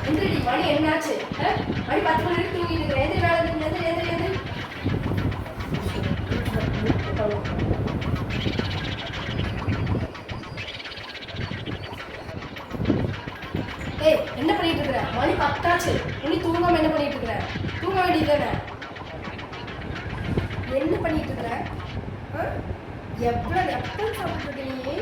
எந்திரடி மணி என்னாச்சு? மணி 10 மணி வரைக்கும் தூங்கிட்டு இருக்கிறேன். எந்திரி வேலை எந்திரி எந்திரி எந்திரி எந்திரி. ஏய் என்ன பண்ணிட்டு இருக்கிற? மணி 10 ஆச்சு. நீ தூங்காம என்ன பண்ணிட்டு இருக்கிற? தூங்க வேண்டியதுதானே? என்ன பண்ணிட்டு இருக்கிற? எப்போ சாப்பிட்டு நீ?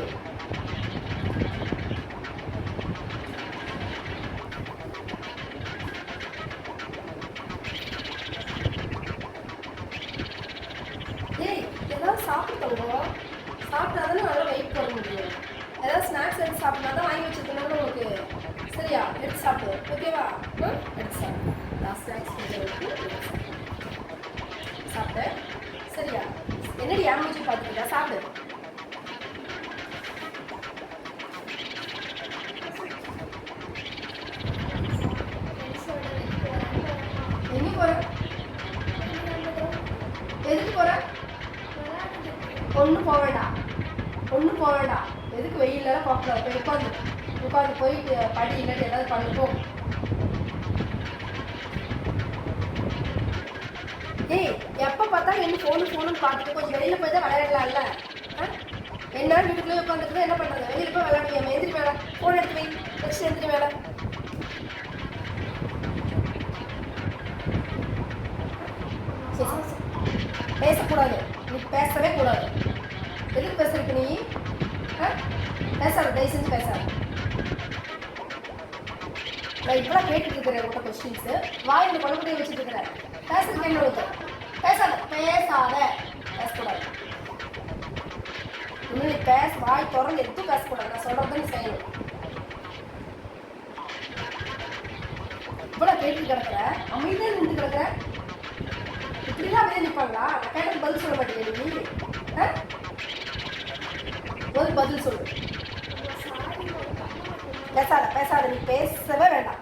ஏய் ஏதாவது சாப்பிட்டோங்க. சாப்பிட்டாதானே நல்லா வெயிட் போட முடியும். ஏதாவது ஸ்நாக்ஸ் எடுத்து சாப்பிட்டா தான் வாங்கி வச்சுருக்கணும்னு உங்களுக்கு சரியா? எடுத்து சாப்பிடு ஓகேவா? எடுத்து சாப்பிடு. நான் ஸ்நாக்ஸ் சாப்பிட்டு சரியா? என்னடி ஏமாச்சி பார்த்துக்கிட்டா? சாப்பிடு. எங்கே போற? எதுக்கு போற? ஒன்றும் போக வேண்டாம். ஒன்றும் போக வேண்டாம். எதுக்கு வெயிலெல்லாம் பார்க்கல? போய் உட்காந்து உட்காந்து போயிட்டு படி இல்லாட்டி ஏதாவது பண்ணுப்போம். ஏய் எப்போ பார்த்தாலும் என்ன ஃபோனு பார்த்துட்டு கொஞ்சம் வெளியில் போய் தான் விளையாடலாம்ல? என்ன வீட்டுக்குள்ளே உட்காந்துட்டு என்ன பண்ணுறது? வெளியில் போய் விளையாடுவியா? எந்திரி மேலே ஃபோன் எடுத்து வை. நெக்ஸ்ட் எந்திரி மேலே. பேசக்கூடாது. நீ பேசவே கூடாது. எதுக்கு பேசுறதுக்கு நீ? பேசாத, தயவு செஞ்சு பேசாத. நான் இப்பெல்லாம் கேட்டுட்டு இருக்கிறேன் உங்கள்கிட்ட கொஸ்டின்ஸு. வாய் இந்த குழந்தைய வச்சுட்டு இருக்கிறேன். பேசுறதுக்கு என்ன உனக்கு? பேசாத பேசாத பேசக்கூடாது. இன்னும் நீ வாய் திறந்து எதுவும் பேசக்கூடாது. நான் சொல்றத நீ செய்யணும். இப்பெல்லாம் கேட்டு கிடக்குற, அமைதியாக நின்று கிடக்குற. இப்படிலாம் அமைதியாக நிற்பாங்களா? நான் கேட்டது பதில் சொல்ல மாட்டேங்க நீ. பதில் சொல்லு. பேசாத பேசாத, நீ பேசவே வேண்டாம்.